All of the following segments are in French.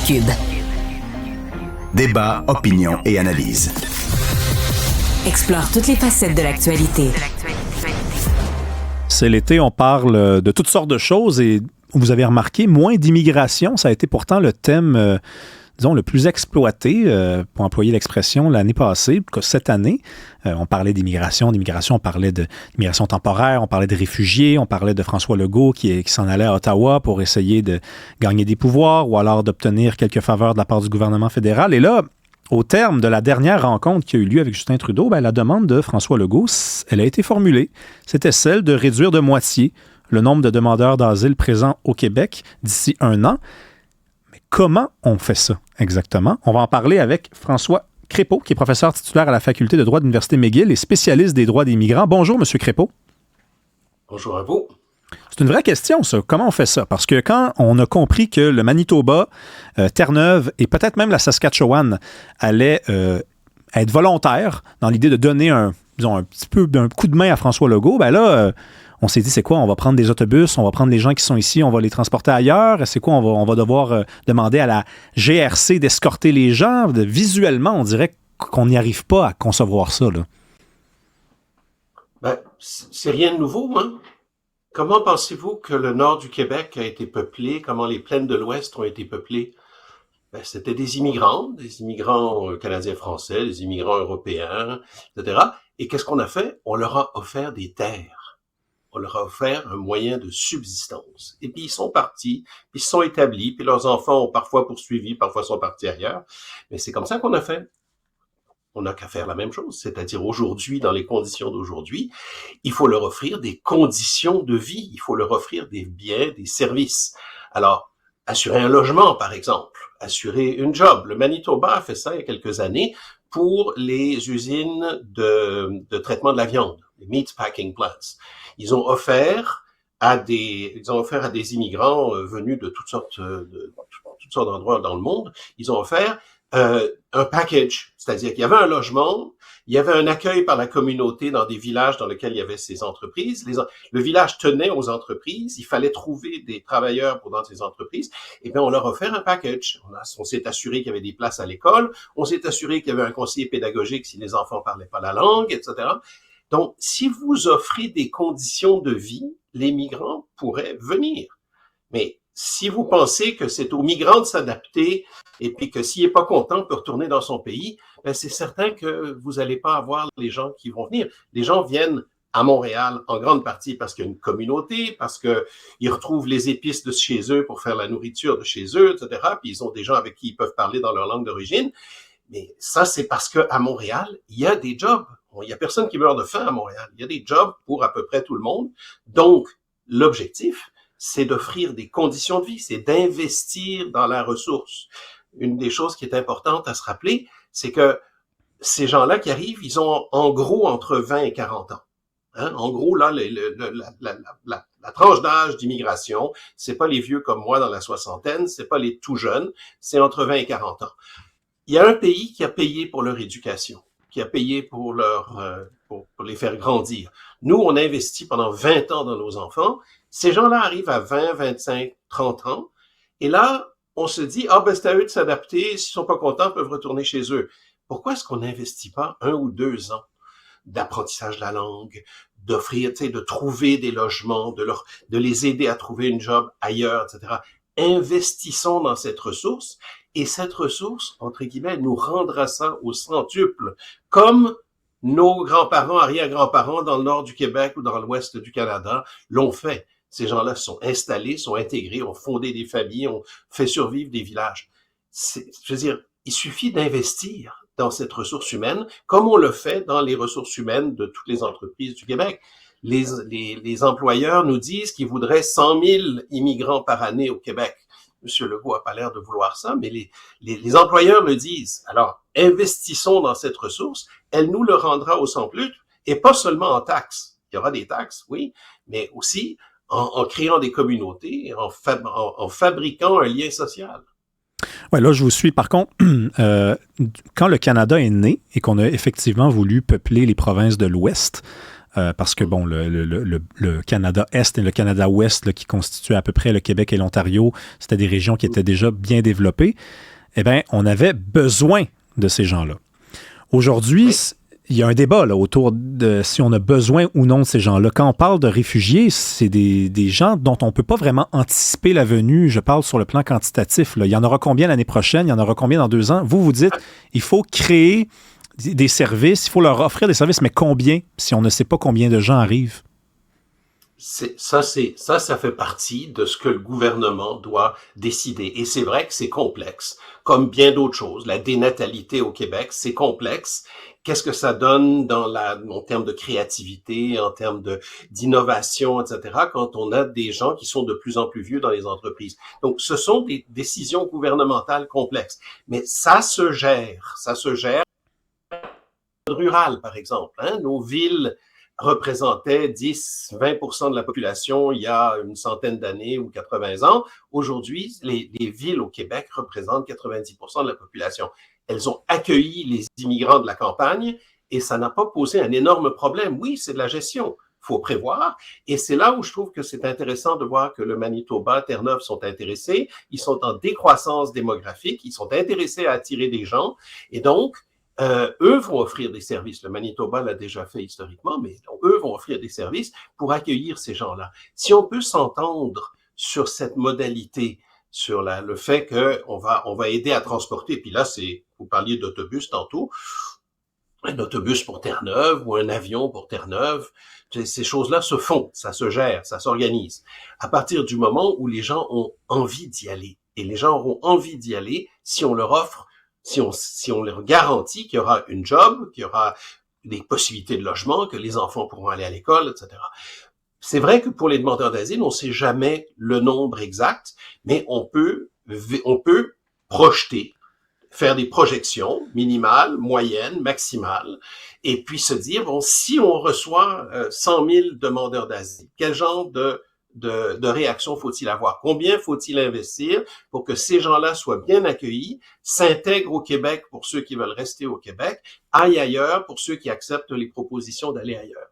Cube. Débat, opinion et analyse. Explore toutes les facettes de l'actualité. C'est l'été, on parle de toutes sortes de choses et vous avez remarqué, moins d'immigration, ça a été pourtant le thème, disons, le plus exploité, pour employer l'expression, l'année passée. Cette année, on parlait d'immigration, on parlait d'immigration temporaire, on parlait de réfugiés, on parlait de François Legault qui s'en allait à Ottawa pour essayer de gagner des pouvoirs ou alors d'obtenir quelques faveurs de la part du gouvernement fédéral. Et là, au terme de la dernière rencontre qui a eu lieu avec Justin Trudeau, la demande de François Legault, elle a été formulée. C'était celle de réduire de moitié le nombre de demandeurs d'asile présents au Québec d'ici 1 an. Mais comment on fait ça exactement? On va en parler avec François Crépeau, qui est professeur titulaire à la Faculté de droit de l'Université McGill et spécialiste des droits des migrants. Bonjour, M. Crépeau. Bonjour à vous. C'est une vraie question, ça. Comment on fait ça? Parce que quand on a compris que le Manitoba, Terre-Neuve et peut-être même la Saskatchewan allaient être volontaires dans l'idée de donner un petit peu un coup de main à François Legault, on s'est dit, c'est quoi? On va prendre des autobus, on va prendre les gens qui sont ici, on va les transporter ailleurs. C'est quoi? On va devoir demander à la GRC d'escorter les gens. Visuellement, on dirait qu'on n'y arrive pas à concevoir ça, là. C'est rien de nouveau, hein? Comment pensez-vous que le nord du Québec a été peuplé? Comment les plaines de l'Ouest ont été peuplées? C'était des immigrants canadiens-français, des immigrants européens, etc. Et qu'est-ce qu'on a fait? On leur a offert des terres. On leur a offert un moyen de subsistance. Et puis ils sont partis, puis ils se sont établis, puis leurs enfants ont parfois poursuivi, parfois sont partis ailleurs. Mais c'est comme ça qu'on a fait. On n'a qu'à faire la même chose, c'est-à-dire aujourd'hui, dans les conditions d'aujourd'hui, il faut leur offrir des conditions de vie, il faut leur offrir des biens, des services. Alors, assurer un logement, par exemple, assurer une job. Le Manitoba a fait ça il y a quelques années pour les usines de traitement de la viande, les meat packing plants. Ils ont offert à des immigrants venus de toutes sortes d'endroits dans le monde, ils ont offert un package, c'est-à-dire qu'il y avait un logement, il y avait un accueil par la communauté dans des villages dans lesquels il y avait ces entreprises. Le village tenait aux entreprises, il fallait trouver des travailleurs pour dans ces entreprises, et bien on leur a offert un package. On s'est assuré qu'il y avait des places à l'école, on s'est assuré qu'il y avait un conseiller pédagogique si les enfants parlaient pas la langue, etc. Donc, si vous offrez des conditions de vie, les migrants pourraient venir. Mais si vous pensez que c'est aux migrants de s'adapter et puis que s'il n'est pas content, peut retourner dans son pays, c'est certain que vous n'allez pas avoir les gens qui vont venir. Les gens viennent à Montréal en grande partie parce qu'il y a une communauté, parce qu'ils retrouvent les épices de chez eux pour faire la nourriture de chez eux, etc. Puis ils ont des gens avec qui ils peuvent parler dans leur langue d'origine. Mais ça, c'est parce qu'à Montréal, il y a des jobs. Il n'y a personne qui meurt de faim à Montréal. Il y a des jobs pour à peu près tout le monde. Donc, l'objectif, c'est d'offrir des conditions de vie, c'est d'investir dans la ressource. Une des choses qui est importante à se rappeler, c'est que ces gens-là qui arrivent, ils ont en gros entre 20 et 40 ans. Hein? En gros, là, la tranche d'âge d'immigration, c'est pas les vieux comme moi dans la soixantaine, c'est pas les tout jeunes, c'est entre 20 et 40 ans. Il y a un pays qui a payé pour leur éducation, qui a payé pour pour les faire grandir. Nous, on a investi pendant 20 ans dans nos enfants. Ces gens-là arrivent à 20, 25, 30 ans. Et là, on se dit, c'est à eux de s'adapter. S'ils sont pas contents, ils peuvent retourner chez eux. Pourquoi est-ce qu'on n'investit pas 1 ou 2 ans d'apprentissage de la langue, d'offrir, de trouver des logements, de les aider à trouver une job ailleurs, etc. Investissons dans cette ressource. Et cette ressource, entre guillemets, nous rendra ça au centuple, comme nos grands-parents, arrière-grands-parents dans le nord du Québec ou dans l'ouest du Canada l'ont fait. Ces gens-là sont installés, sont intégrés, ont fondé des familles, ont fait survivre des villages. Je veux dire, il suffit d'investir dans cette ressource humaine, comme on le fait dans les ressources humaines de toutes les entreprises du Québec. Les employeurs nous disent qu'ils voudraient 100 000 immigrants par année au Québec. M. Legault n'a pas l'air de vouloir ça, mais les employeurs le disent. Alors, investissons dans cette ressource, elle nous le rendra au centuple, et pas seulement en taxes. Il y aura des taxes, oui, mais aussi en créant des communautés, en fabriquant un lien social. Oui, là, je vous suis. Par contre, quand le Canada est né et qu'on a effectivement voulu peupler les provinces de l'Ouest, parce que, bon, le Canada-Est et le Canada-Ouest, là, qui constituaient à peu près le Québec et l'Ontario, c'était des régions qui étaient déjà bien développées. Eh bien, on avait besoin de ces gens-là. Aujourd'hui, Oui. il y a un débat là, autour de si on a besoin ou non de ces gens-là. Quand on parle de réfugiés, c'est des gens dont on ne peut pas vraiment anticiper la venue. Je parle sur le plan quantitatif. Là. Il y en aura combien l'année prochaine? Il y en aura combien dans 2 ans? Vous dites, il faut créer des services, il faut leur offrir des services, mais combien si on ne sait pas combien de gens arrivent? Ça fait partie de ce que le gouvernement doit décider. Et c'est vrai que c'est complexe, comme bien d'autres choses. La dénatalité au Québec, c'est complexe. Qu'est-ce que ça donne en termes de créativité, en termes d'innovation, etc., quand on a des gens qui sont de plus en plus vieux dans les entreprises. Donc, ce sont des décisions gouvernementales complexes. Mais ça se gère rural, par exemple. Nos villes représentaient 10-20% de la population il y a une centaine d'années ou 80 ans. Aujourd'hui, les villes au Québec représentent 90% de la population. Elles ont accueilli les immigrants de la campagne et ça n'a pas posé un énorme problème. Oui, c'est de la gestion. Il faut prévoir. Et c'est là où je trouve que c'est intéressant de voir que le Manitoba, Terre-Neuve sont intéressés. Ils sont en décroissance démographique. Ils sont intéressés à attirer des gens. Et donc, eux vont offrir des services. Le Manitoba l'a déjà fait historiquement, mais eux vont offrir des services pour accueillir ces gens-là. Si on peut s'entendre sur cette modalité, sur le fait qu'on va aider à transporter, puis là, vous parliez d'autobus tantôt, un autobus pour Terre-Neuve ou un avion pour Terre-Neuve, ces choses-là se font, ça se gère, ça s'organise. À partir du moment où les gens ont envie d'y aller, et les gens auront envie d'y aller si on leur offre, si on leur garantit qu'il y aura une job, qu'il y aura des possibilités de logement, que les enfants pourront aller à l'école, etc. C'est vrai que pour les demandeurs d'asile, on ne sait jamais le nombre exact, mais on peut projeter, faire des projections minimales, moyennes, maximales, et puis se dire, bon, si on reçoit 100 000 demandeurs d'asile, quel genre de réaction faut-il avoir? Combien faut-il investir pour que ces gens-là soient bien accueillis, s'intègrent au Québec pour ceux qui veulent rester au Québec, aillent ailleurs pour ceux qui acceptent les propositions d'aller ailleurs?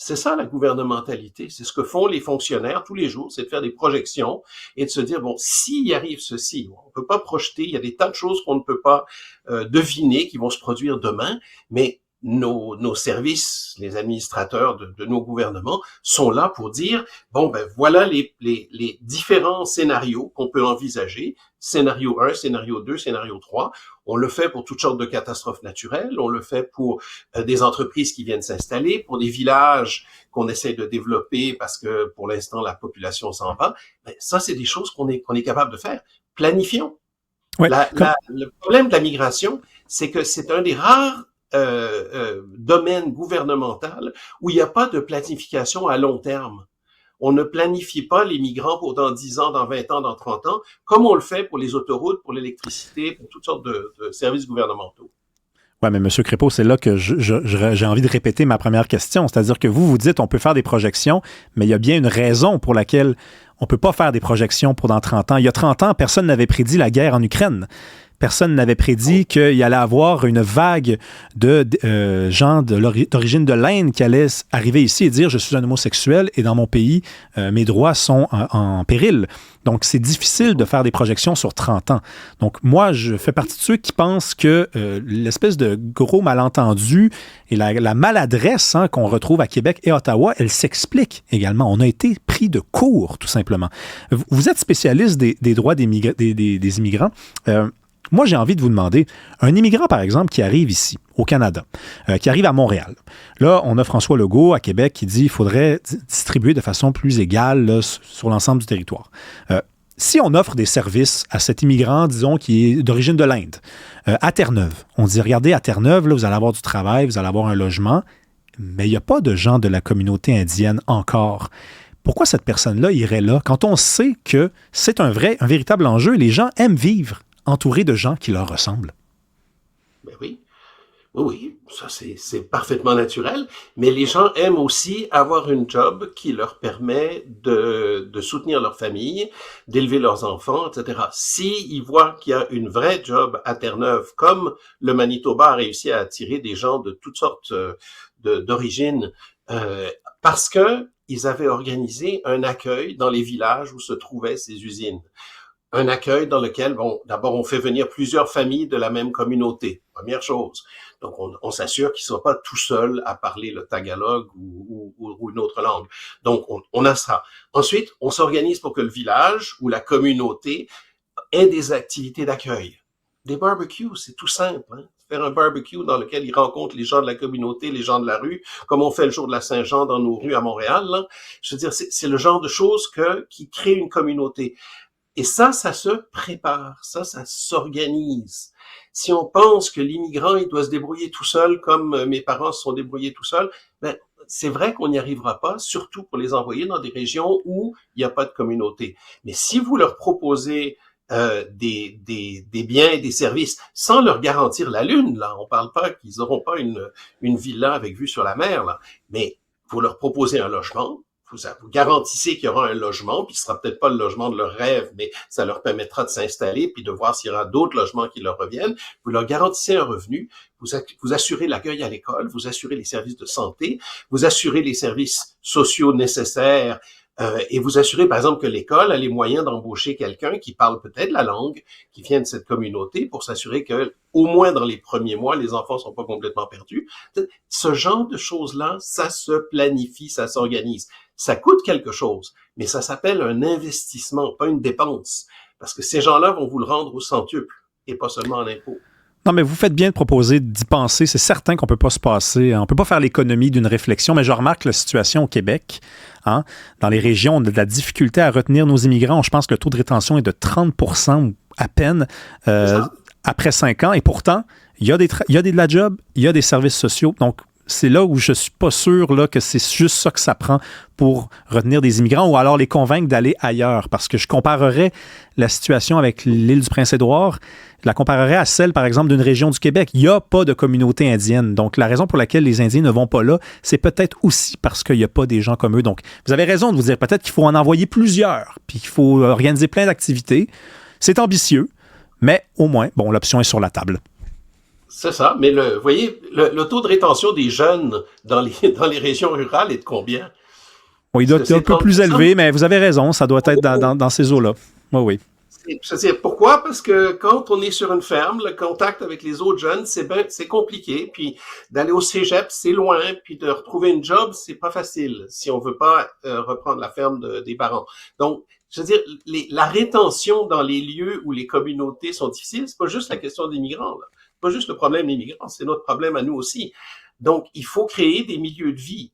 C'est ça la gouvernementalité, c'est ce que font les fonctionnaires tous les jours, c'est de faire des projections et de se dire, bon, s'il arrive ceci, on ne peut pas projeter, il y a des tas de choses qu'on ne peut pas deviner qui vont se produire demain, mais nos services, les administrateurs de nos gouvernements sont là pour dire, bon, ben voilà les différents scénarios qu'on peut envisager, scénario 1, scénario 2, scénario 3. On le fait pour toutes sortes de catastrophes naturelles, on le fait pour des entreprises qui viennent s'installer, pour des villages qu'on essaie de développer parce que pour l'instant la population s'en va. Ben, ça, c'est des choses qu'on est capable de faire. Planifions. Ouais, Le problème de la migration, c'est que c'est un des rares domaine gouvernemental où il n'y a pas de planification à long terme. On ne planifie pas les migrants pour dans 10 ans, dans 20 ans, dans 30 ans, comme on le fait pour les autoroutes, pour l'électricité, pour toutes sortes de services gouvernementaux. Oui, mais M. Crépeau, c'est là que j'ai envie de répéter ma première question. C'est-à-dire que vous dites on peut faire des projections, mais il y a bien une raison pour laquelle on ne peut pas faire des projections pour dans 30 ans. Il y a 30 ans, personne n'avait prédit la guerre en Ukraine. Personne n'avait prédit qu'il y allait avoir une vague de gens d'origine de l'Inde qui allaient arriver ici et dire « je suis un homosexuel et dans mon pays, mes droits sont en péril ». Donc, c'est difficile de faire des projections sur 30 ans. Donc, moi, je fais partie de ceux qui pensent que l'espèce de gros malentendu et la maladresse qu'on retrouve à Québec et Ottawa, elle s'explique également. On a été pris de court, tout simplement. Vous êtes spécialiste des droits des immigrants. Moi, j'ai envie de vous demander, un immigrant, par exemple, qui arrive ici, au Canada, qui arrive à Montréal. Là, on a François Legault à Québec qui dit qu'il faudrait distribuer de façon plus égale là, sur l'ensemble du territoire. Si on offre des services à cet immigrant, disons, qui est d'origine de l'Inde, à Terre-Neuve, on dit, regardez, à Terre-Neuve, là, vous allez avoir du travail, vous allez avoir un logement, mais il n'y a pas de gens de la communauté indienne encore. Pourquoi cette personne-là irait là quand on sait que c'est un véritable enjeu et les gens aiment vivre entourés de gens qui leur ressemblent? Ben oui. Oui, ça c'est parfaitement naturel, mais les gens aiment aussi avoir une job qui leur permet de soutenir leur famille, d'élever leurs enfants, etc. S'ils voient qu'il y a une vraie job à Terre-Neuve, comme le Manitoba a réussi à attirer des gens de toutes sortes d'origines parce que ils avaient organisé un accueil dans les villages où se trouvaient ces usines. Un accueil dans lequel, d'abord, on fait venir plusieurs familles de la même communauté. Première chose. Donc, on s'assure qu'ils ne soient pas tout seuls à parler le tagalog ou une autre langue. Donc, on a ça. Ensuite, on s'organise pour que le village ou la communauté ait des activités d'accueil. Des barbecues, c'est tout simple. Hein? Faire un barbecue dans lequel ils rencontrent les gens de la communauté, les gens de la rue, comme on fait le jour de la Saint-Jean dans nos rues à Montréal. Là. Je veux dire, c'est le genre de choses qui crée une communauté. Et ça se prépare, ça s'organise. Si on pense que l'immigrant, il doit se débrouiller tout seul, comme mes parents se sont débrouillés tout seuls, ben, c'est vrai qu'on n'y arrivera pas, surtout pour les envoyer dans des régions où il n'y a pas de communauté. Mais si vous leur proposez des biens et des services sans leur garantir la lune, là, on parle pas qu'ils n'auront pas une villa avec vue sur la mer, là, mais vous leur proposez un logement, vous garantissez qu'il y aura un logement, puis ce sera peut-être pas le logement de leur rêve, mais ça leur permettra de s'installer, puis de voir s'il y aura d'autres logements qui leur reviennent. Vous leur garantissez un revenu, vous assurez l'accueil à l'école, vous assurez les services de santé, vous assurez les services sociaux nécessaires, et vous assurez, par exemple, que l'école a les moyens d'embaucher quelqu'un qui parle peut-être la langue, qui vient de cette communauté, pour s'assurer que, au moins dans les premiers mois, les enfants sont pas complètement perdus. Ce genre de choses-là, ça se planifie, ça s'organise. Ça coûte quelque chose, mais ça s'appelle un investissement, pas une dépense. Parce que ces gens-là vont vous le rendre au centuple, et pas seulement en impôts. Non, mais vous faites bien de proposer d'y penser. C'est certain qu'on ne peut pas se passer, on ne peut pas faire l'économie d'une réflexion, mais je remarque la situation au Québec. Hein, dans les régions, on a de la difficulté à retenir nos immigrants. Je pense que le taux de rétention est de 30% à peine après 5 ans. Et pourtant, il y a de la job, il y a des services sociaux. Donc, c'est là où je ne suis pas sûr là, que c'est juste ça que ça prend pour retenir des immigrants ou alors les convaincre d'aller ailleurs. Parce que je comparerais la situation avec l'île du Prince-Édouard, je la comparerais à celle, par exemple, d'une région du Québec. Il n'y a pas de communauté indienne. Donc, la raison pour laquelle les Indiens ne vont pas là, c'est peut-être aussi parce qu'il n'y a pas des gens comme eux. Donc, vous avez raison de vous dire peut-être qu'il faut en envoyer plusieurs, puis qu'il faut organiser plein d'activités. C'est ambitieux, mais au moins, bon, l'option est sur la table. C'est ça, mais vous voyez, le taux de rétention des jeunes dans les régions rurales est de combien? Oui, il doit être un peu plus élevé, mais vous avez raison, ça doit être dans ces eaux-là. Oui. C'est pourquoi? Parce que quand on est sur une ferme, le contact avec les autres jeunes, c'est compliqué. Puis d'aller au cégep, c'est loin. Puis de retrouver une job, c'est pas facile si on veut pas reprendre la ferme des parents. Donc, je veux dire, la rétention dans les lieux où les communautés sont difficiles, c'est pas juste la question des migrants, là. C'est pas juste le problème des migrants, c'est notre problème à nous aussi. Donc, il faut créer des milieux de vie.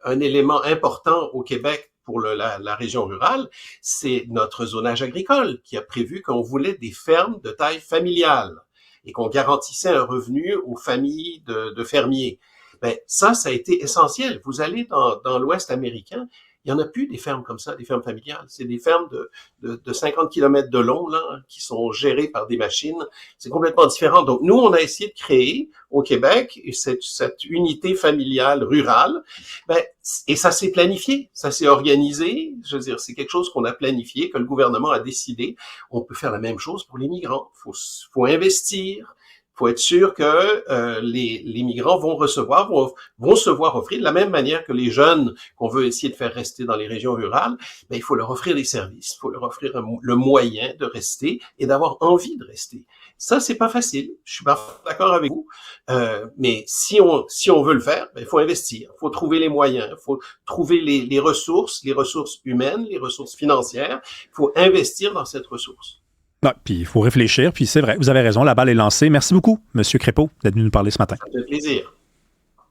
Un élément important au Québec pour la région rurale, c'est notre zonage agricole qui a prévu qu'on voulait des fermes de taille familiale et qu'on garantissait un revenu aux familles de fermiers. Ben, ça a été essentiel. Vous allez dans l'Ouest américain, il y en a plus des fermes comme ça, des fermes familiales. C'est des fermes de 50 kilomètres de long, là, qui sont gérées par des machines. C'est complètement différent. Donc, nous, on a essayé de créer au Québec cette unité familiale rurale. Ben, et ça s'est planifié, ça s'est organisé. Je veux dire, c'est quelque chose qu'on a planifié, que le gouvernement a décidé. On peut faire la même chose pour les migrants. Faut investir. Faut être sûr que les migrants vont se voir offrir de la même manière que les jeunes qu'on veut essayer de faire rester dans les régions rurales. Ben, il faut leur offrir des services, il faut leur offrir le moyen de rester et d'avoir envie de rester. Ça, c'est pas facile. Je suis pas d'accord avec vous, mais si on veut le faire, ben, il faut investir, il faut trouver les moyens, il faut trouver les ressources humaines, les ressources financières. Il faut investir dans cette ressource. Ouais, puis il faut réfléchir, puis c'est vrai, vous avez raison, la balle est lancée. Merci beaucoup, M. Crépeau, d'être venu nous parler ce matin. Ça fait plaisir.